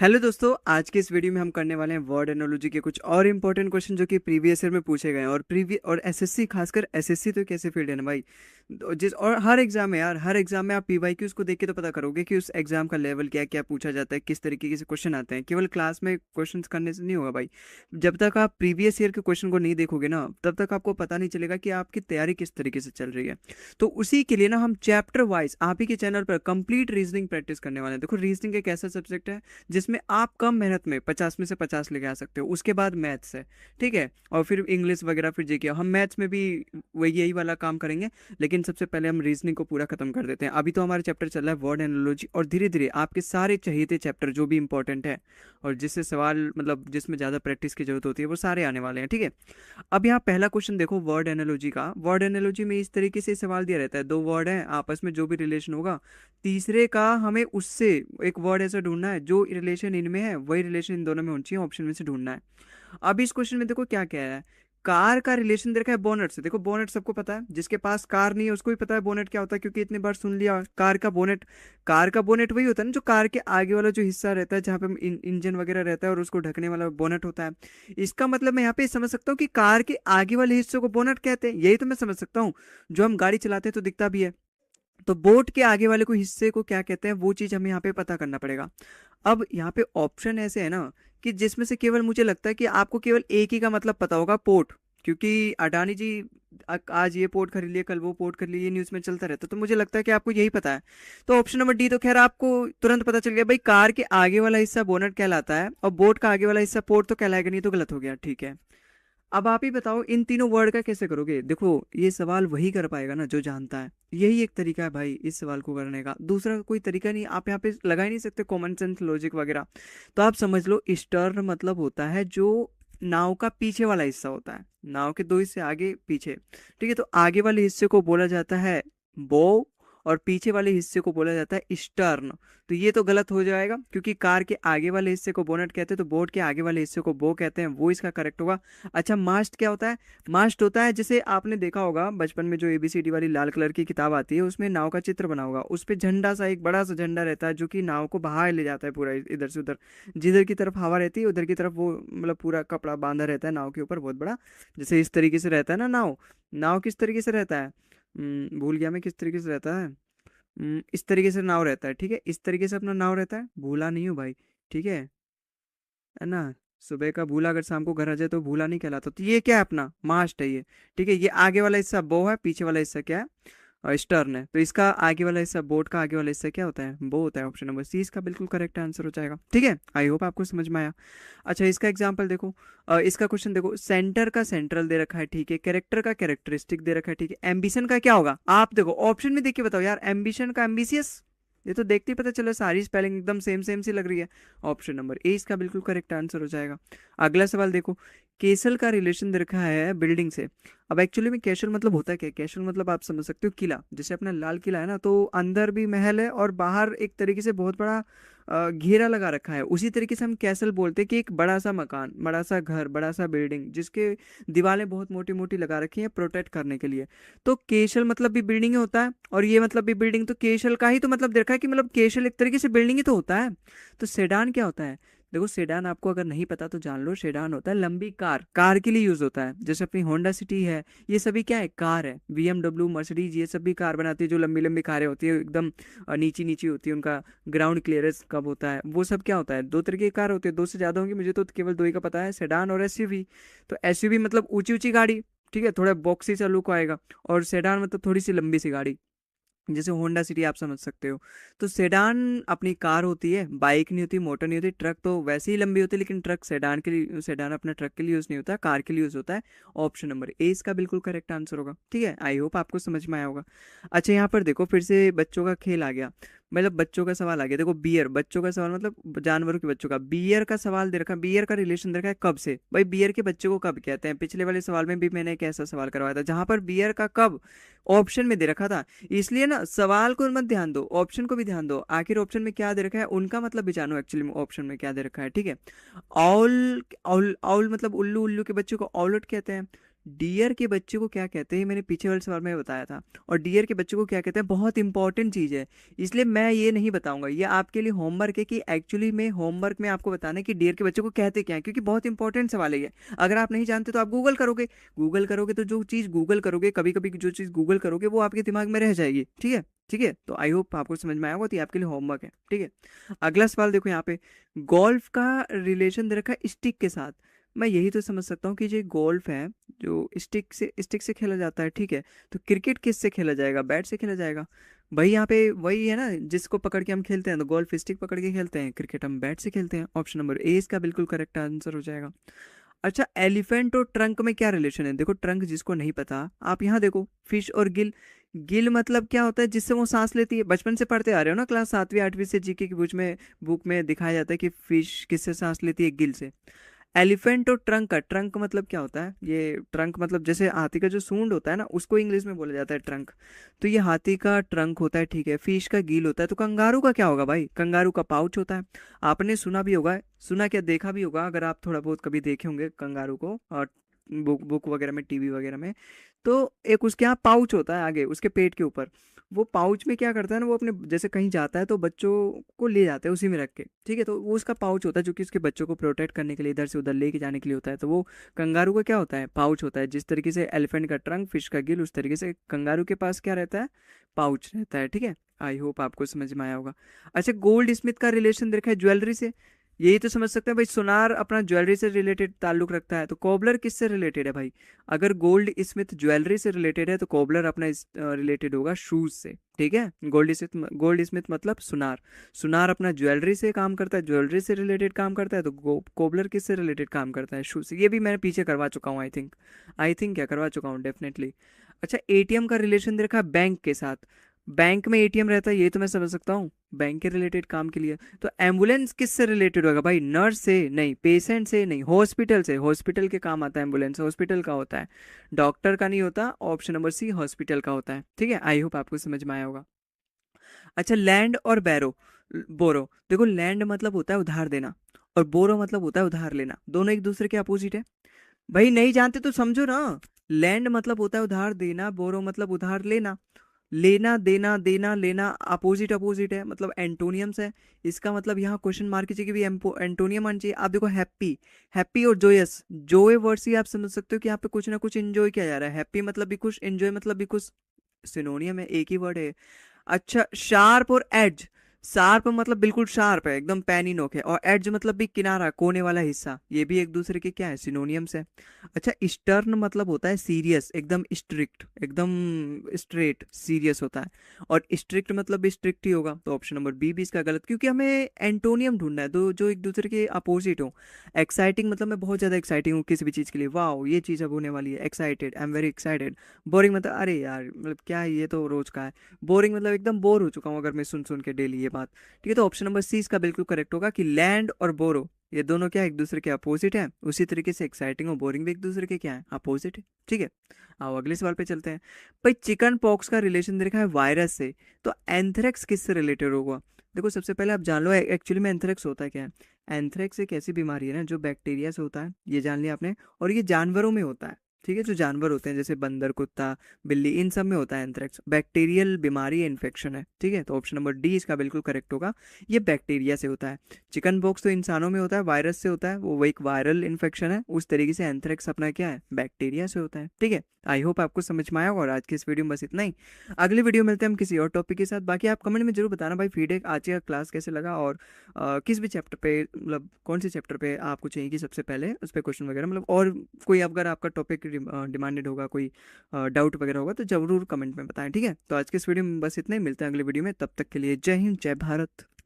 Hello दोस्तों, आज के इस वीडियो में हम करने वाले हैं वर्ड एनोलॉजी के कुछ और इंपॉर्टेंट क्वेश्चन जो कि प्रीवियस ईयर में पूछे गए हैं। और एसएससी, खासकर एसएससी तो कैसे फील्ड है ना भाई। जिस और हर एग्जाम में यार, हर एग्जाम में आप पीवाईक्यूज को देख के तो पता करोगे कि उस एग्जाम का लेवल क्या क्या पूछा जाता है, किस तरीके से क्वेश्चन आते हैं। केवल क्लास में क्वेश्चन करने से नहीं होगा भाई। जब तक आप प्रीवियस ईयर के क्वेश्चन को नहीं देखोगे ना, तब तक आपको पता नहीं चलेगा कि आपकी तैयारी किस तरीके से चल रही है। तो उसी के लिए ना हम चैप्टर वाइज आप ही के चैनल पर कंप्लीट रीजनिंग प्रैक्टिस करने वाले हैं। देखो, रीजनिंग एक ऐसा सब्जेक्ट है जिसमें आप कम मेहनत में 50 में से 50 लेके आ सकते हो। उसके बाद मैथ्स है, ठीक है, और फिर इंग्लिश वगैरह, फिर जीके। हम मैथ्स में भी वही यही वाला काम करेंगे, लेकिन सबसे पहले हम रीजनिंग को पूरा खत्म कर देते हैं। अभी तो हमारा चैप्टर चल रहा है वर्ड एनालॉजी, और धीरे धीरे आपके सारे चाहिए चैप्टर जो भी इंपॉर्टेंट है और जिससे सवाल मतलब जिसमें ज़्यादा प्रैक्टिस की जरूरत होती है, वो सारे आने वाले हैं, ठीक है। अब यहाँ पहला क्वेश्चन देखो वर्ड एनालॉजी का। वर्ड एनालॉजी में इस तरीके से सवाल दिया रहता है, दो वर्ड हैं, आपस में जो भी रिलेशन होगा, तीसरे का हमें उससे एक वर्ड ऐसा ढूंढना है जो रिलेशन इनमें है, वही रिलेशन इन दोनों में होनी चाहिए, ऑप्शन में से ढूंढना है। अब इस क्वेश्चन में देखो क्या क्या है। कार का रिलेशन दे रखा है बोनेट से। देखो, बोनेट सबको पता है, जिसके पास कार नहीं है उसको भी पता है बोनेट क्या होता है, क्योंकि इतनी बार सुन लिया कार का बोनेट। कार का बोनेट वही होता है ना जो कार के आगे वाला जो हिस्सा रहता है, जहाँ पे इंजन वगैरह रहता है और उसको ढकने वाला बोनेट होता है। इसका मतलब मैं यहाँ पे समझ सकता हूँ कि कार के आगे वाले हिस्से को बोनेट कहते हैं, यही तो मैं समझ सकता हूँ। जो हम गाड़ी चलाते हैं तो दिखता भी है। तो बोट के आगे वाले को हिस्से को क्या कहते हैं, वो चीज हमें यहाँ पे पता करना पड़ेगा। अब यहाँ पे ऑप्शन ऐसे है ना कि जिसमें से केवल मुझे लगता है कि आपको केवल एक ही का मतलब पता होगा, पोर्ट। क्योंकि अडानी जी आज ये पोर्ट खरीद लिए, कल वो पोर्ट खरीद लिए, ये न्यूज में चलता रहता है। तो मुझे लगता है कि आपको यही पता है। तो ऑप्शन नंबर डी तो खैर आपको तुरंत पता चल गया भाई, कार के आगे वाला हिस्सा बोनट कहलाता है और बोट का आगे वाला हिस्सा पोर्ट तो कहलाएगा नहीं, तो गलत हो गया, ठीक है। अब आप ही बताओ इन तीनों वर्ड का कैसे करोगे। देखो, ये सवाल वही कर पाएगा ना जो जानता है। यही एक तरीका है भाई इस सवाल को करने का, दूसरा कोई तरीका नहीं। आप यहाँ पे लगा ही नहीं सकते कॉमन सेंस लॉजिक वगैरह। तो आप समझ लो, स्टर्न मतलब होता है जो नाव का पीछे वाला हिस्सा होता है, नाव के दो हिस्से आगे पीछे, ठीक है। तो आगे वाले हिस्से को बोला जाता है बो, और पीछे वाले हिस्से को बोला जाता है स्टर्न। तो ये तो गलत हो जाएगा, क्योंकि कार के आगे वाले हिस्से को बोनट कहते हैं, तो बोट के आगे वाले हिस्से को बो कहते हैं, वो इसका करेक्ट होगा। अच्छा, मास्ट क्या होता है। मास्ट होता है, जैसे आपने देखा होगा बचपन में जो एबीसीडी वाली लाल कलर की किताब आती है, उसमें नाव का चित्र बना होगा, उस पे झंडा सा, एक बड़ा सा झंडा रहता है जो कि नाव को बहा ले जाता है पूरा इधर से उधर। जिधर की तरफ हवा रहती है उधर की तरफ वो मतलब पूरा कपड़ा बांधा रहता है नाव के ऊपर बहुत बड़ा। जैसे इस तरीके से रहता है ना नाव। नाव किस तरीके से रहता है, भूल गया मैं किस तरीके से रहता है। इस तरीके से नाव रहता है, ठीक है, इस तरीके से अपना नाव रहता है, भूला नहीं हूँ भाई, ठीक है ना। सुबह का भूला अगर शाम को घर आ जाए तो भूला नहीं कहलाता। तो ये क्या है, अपना मास्ट है ये, ठीक है। ये आगे वाला हिस्सा बो है, पीछे वाला हिस्सा क्या है, स्टर्न है। तो इसका आगे वाला हिस्सा, बोट का आगे वाला हिस्सा क्या होता है, बो होता है। ऑप्शन नंबर सी इसका बिल्कुल करेक्ट आंसर हो जाएगा, ठीक है। आई होप आपको समझ में आया। अच्छा, इसका एग्जांपल देखो। इसका क्वेश्चन देखो, सेंटर का सेंट्रल दे रखा है, ठीक है, कैरेक्टर का कैरेक्टरिस्टिक दे रखा है, ठीक है। एम्बिशन का क्या होगा, आप देखो ऑप्शन में देख के बताओ यार। एम्बिशन का एम्बिशियस, ये तो देखते ही पता चलो, सारी स्पेलिंग एकदम सेम सेम सी लग रही है। ऑप्शन नंबर ए इसका बिल्कुल करेक्ट आंसर हो जाएगा। अगला सवाल देखो, केसल का रिलेशन दे रखा है बिल्डिंग से। अब एक्चुअली में कैसल मतलब होता है क्या, कैसल मतलब आप समझ सकते हो किला। जैसे अपना लाल किला है ना, तो अंदर भी महल है और बाहर एक तरीके से बहुत बड़ा घेरा लगा रखा है। उसी तरीके से हम कैसल बोलते हैं कि एक बड़ा सा मकान, बड़ा सा घर, बड़ा सा बिल्डिंग, जिसके दीवारें बहुत मोटी मोटी लगा रखी हैं प्रोटेक्ट करने के लिए। तो केशल मतलब भी बिल्डिंग ही होता है, और ये मतलब भी बिल्डिंग। तो केशल का ही तो मतलब देखा है कि मतलब केशल एक तरीके से बिल्डिंग ही तो होता है। तो सेडान क्या होता है। देखो, सेडान आपको अगर नहीं पता तो जान लो, सेडान होता है लंबी कार, कार के लिए यूज होता है। जैसे अपनी होंडा सिटी है, ये सभी क्या है, कार है। बीएमडब्ल्यू, मर्सिडीज, ये सभी कार बनाती है जो लंबी लंबी कारें होती है, एकदम नीची नीची होती है, उनका ग्राउंड क्लियरेंस कब होता है, वो सब क्या होता है। दो तरह की कार होती है, दो से ज्यादा होंगी, मुझे तो केवल दो ही का पता है, सेडान और एसयूवी। तो एसयूवी मतलब ऊंची ऊंची गाड़ी, ठीक है, थोड़ा बॉक्सी सा लुक आएगा। और सेडान मतलब थोड़ी सी लंबी सी गाड़ी, जैसे होंडा सिटी आप समझ सकते हो। तो सेडान अपनी कार होती है, बाइक नहीं होती, मोटर नहीं होती। ट्रक तो वैसे ही लंबी होती है, लेकिन ट्रक सेडान के लिए, सेडान अपना ट्रक के लिए यूज नहीं होता, कार के लिए यूज होता है। ऑप्शन नंबर ए इसका बिल्कुल करेक्ट आंसर होगा, ठीक है। आई होप आपको समझ में आया होगा। अच्छा, यहाँ पर देखो फिर से बच्चों का खेल आ गया, मतलब बच्चों का सवाल आ गया। देखो, बियर, बच्चों का सवाल मतलब जानवरों के बच्चों का। बियर का सवाल दे रखा है, बियर का रिलेशन दे रखा है कब से। भाई, बियर के बच्चे को कब कहते हैं। पिछले वाले सवाल में भी मैंने एक ऐसा सवाल करवाया था जहां पर बियर का कब ऑप्शन में दे रखा था। इसलिए ना सवाल को मत ध्यान दो, ऑप्शन को भी ध्यान दो। आखिर ऑप्शन में क्या दे रखा है उनका मतलब भी जानो, एक्चुअली में ऑप्शन में क्या दे रखा है, ठीक है। ऑल ऑल ऑल मतलब उल्लू, उल्लू के बच्चों को ऑलट कहते हैं। डियर के बच्चे को क्या कहते हैं, मैंने पीछे वाले सवाल में बताया था। और डियर के बच्चे को क्या कहते हैं, बहुत इंपॉर्टेंट चीज़ है, इसलिए मैं ये नहीं बताऊंगा। ये आपके लिए होमवर्क है कि एक्चुअली में होमवर्क में आपको बताना है कि डियर के बच्चे को कहते क्या है, क्योंकि बहुत इंपॉर्टेंट सवाल है ये। अगर आप नहीं जानते तो आप गूगल करोगे, गूगल करोगे तो जो चीज़ गूगल करोगे, कभी कभी जो चीज़ गूगल करोगे वो आपके दिमाग में रह जाएगी। ठीक है, ठीक है, तो आई होप आपको समझ में आया होगा, तो ये आपके लिए होमवर्क है। ठीक है, अगला सवाल देखो यहाँ पे, गोल्फ का रिलेशन दे रखा है स्टिक के साथ। मैं यही तो समझ सकता हूँ कि जो गोल्फ है, जो स्टिक से खेला जाता है, ठीक है, तो क्रिकेट किस से खेला जाएगा, बैट से खेला जाएगा। भाई यहाँ पे वही है ना, जिसको पकड़ के हम खेलते हैं, तो गोल्फ स्टिक पकड़ के खेलते हैं, क्रिकेट हम बैट से खेलते हैं। ऑप्शन नंबर ए इसका बिल्कुल करेक्ट आंसर हो जाएगा। अच्छा, एलिफेंट और ट्रंक में क्या रिलेशन है, देखो ट्रंक जिसको नहीं पता, आप यहाँ देखो, फिश और गिल। गिल मतलब क्या होता है, जिससे वो सांस लेती है, बचपन से पढ़ते आ रहे हो ना, क्लास 7वीं 8वीं से जीके की बुक में दिखाया जाता है कि फिश किससे सांस लेती है, गिल से। एलिफेंट और ट्रंक का, ट्रंक मतलब क्या होता है, ये ट्रंक मतलब जैसे हाथी का जो सूंड होता है ना, उसको इंग्लिश में बोला जाता है ट्रंक। तो ये हाथी का ट्रंक होता है, ठीक है, फिश का गिल होता है। तो कंगारू का क्या होगा भाई, कंगारू का पाउच होता है। आपने सुना भी होगा, सुना क्या, देखा भी होगा, अगर आप थोड़ा बहुत कभी देखे होंगे कंगारू को, और बुक बुक वगैरह में, टीवी वगैरह में, तो एक उसके यहाँ पाउच होता है आगे उसके पेट के ऊपर। वो पाउच में क्या करता है ना, वो अपने जैसे कहीं जाता है तो बच्चों को ले जाता है उसी में रख के, ठीक है, तो वो उसका पाउच होता है जो कि उसके बच्चों को प्रोटेक्ट करने के लिए इधर से उधर लेके जाने के लिए होता है। तो वो कंगारू का क्या होता है, पाउच होता है। जिस तरीके से एलिफेंट का ट्रंक, फिश का गिल, उस तरीके से कंगारू के पास क्या रहता है, पाउच रहता है। ठीक है, आई होप आपको समझ में आया होगा। अच्छा, गोल्ड स्मिथ का रिलेशन देखा है ज्वेलरी से, यही तो समझ सकते हैं भाई, सुनार अपना ज्वेलरी से रिलेटेड ताल्लुक रखता है, तो कोबलर किससे रिलेटेड है भाई। अगर गोल्ड स्मिथ ज्वेलरी से रिलेटेड है तो कोबलर अपना रिलेटेड होगा शूज से। ठीक है, गोल्ड स्मिथ मतलब सुनार, सुनार अपना ज्वेलरी से काम करता है, ज्वेलरी से रिलेटेड काम करता है, तो कोबलर किससे रिलेटेड काम करता है, शूज से। ये भी मैंने पीछे करवा चुका हूँ, आई थिंक क्या करवा चुका हूँ डेफिनेटली। अच्छा, एटीएम का रिलेशन देखा है बैंक के साथ, बैंक में एटीएम रहता है, ये तो मैं समझ सकता हूँ, बैंक के रिलेटेड काम के लिए। तो एम्बुलेंस किससे रिलेटेड होगा भाई, नर्स से नहीं, पेशेंट से नहीं, हॉस्पिटल से, हॉस्पिटल के काम आता है एम्बुलेंस, हॉस्पिटल का होता है, डॉक्टर का नहीं होता। ऑप्शन नंबर सी हॉस्पिटल का होता है। ठीक है, आई होप आपको समझ में आया होगा। अच्छा, लैंड और बोरो, देखो लैंड मतलब होता है उधार देना, और बोरो मतलब होता है उधार लेना, दोनों एक दूसरे के अपोजिट है। भाई नहीं जानते तो समझो ना, लैंड मतलब होता है उधार देना, बोरो मतलब उधार लेना। लेना देना, देना लेना, अपोजिट अपोजिट है, मतलब एंटोनियम्स है। इसका मतलब यहाँ क्वेश्चन मार्क की जगह भी एंटोनियम आना चाहिए। आप देखो, हैप्पी, हैप्पी और जोयस, जोए वर्ड से आप समझ सकते हो कि यहाँ पे कुछ ना कुछ एंजॉय किया जा रहा है। हैप्पी मतलब भी कुछ, एंजॉय मतलब भी कुछ, सिनोनियम है, एक ही वर्ड है। अच्छा, शार्प और एज, शार्प मतलब बिल्कुल शार्प है, एकदम पैनी नोक है, और एज मतलब भी किनारा, कोने वाला हिस्सा, ये भी एक दूसरे के क्या है, सिनोनियम्स है। अच्छा, स्टर्न मतलब होता है सीरियस, एकदम स्ट्रिक्ट, एकदम स्ट्रेट सीरियस होता है, और स्ट्रिक्ट मतलब भी स्ट्रिक्ट ही होगा। तो ऑप्शन नंबर बी भी इसका गलत, क्योंकि हमें एंटोनियम ढूंढना है, दो जो एक दूसरे के अपोजिट हो। एक्साइटिंग मतलब मैं बहुत ज़्यादा एक्साइटिंग हूँ किसी भी चीज़ के लिए, वाह ये चीज़ अब होने वाली है, excited, I am very excited. Boring मतलब अरे यार, मतलब क्या है, ये तो रोज का है। बोरिंग मतलब एकदम बोर हो चुका हूँ अगर मैं सुन सुन के डेली ये बात। ठीक है, तो ऑप्शन नंबर सी इसका बिल्कुल करेक्ट होगा कि लैंड और बोरो, ये दोनों क्या एक दूसरे के अपोजिट है, उसी तरीके से एक्साइटिंग और बोरिंग भी एक दूसरे के क्या है, अपोजिट है। ठीक है, आओ अगले सवाल पे चलते हैं। भाई, चिकन पॉक्स का रिलेशन देखा है वायरस से, तो एंथ्रेक्स किससे रिलेटेड होगा। देखो, सबसे पहले आप जान लो एक्चुअली में एंथ्रेक्स होता है क्या है। एंथ्रेक्स एक ऐसी बीमारी है ना जो बैक्टीरिया से होता है, ये जान लिया आपने, और ये जानवरों में होता है। ठीक है, जो जानवर होते हैं जैसे बंदर, कुत्ता, बिल्ली, इन सब में होता है एंथ्रेक्स, बैक्टीरियल बीमारी, इन्फेक्शन है। ठीक है, तो ऑप्शन नंबर डी इसका बिल्कुल करेक्ट होगा, ये बैक्टीरिया से होता है। चिकन बॉक्स तो इंसानों में होता है, वायरस से होता है, वो एक वायरल इन्फेक्शन है, उस तरीके से एंथ्रेक्स अपना क्या है, बैक्टीरिया से होता है। ठीक है, आई होप आपको समझ में आया होगा, और आज की इस वीडियो में बस इतना ही। अगली वीडियो मिलते हैं हम किसी और टॉपिक के साथ। बाकी आप कमेंट में जरूर बताना भाई फीडबैक, आज का क्लास कैसे लगा, और किस भी चैप्टर पे, मतलब कौन से चैप्टर पे आपको चाहिए कि सबसे पहले उस पर क्वेश्चन वगैरह, मतलब और कोई अगर आपका टॉपिक डिमांडेड होगा, कोई डाउट वगैरह होगा तो जरूर कमेंट में बताएं। ठीक है, तो आज के इस वीडियो में बस इतना ही, मिलते हैं अगले वीडियो में, तब तक के लिए जय हिंद, जय भारत।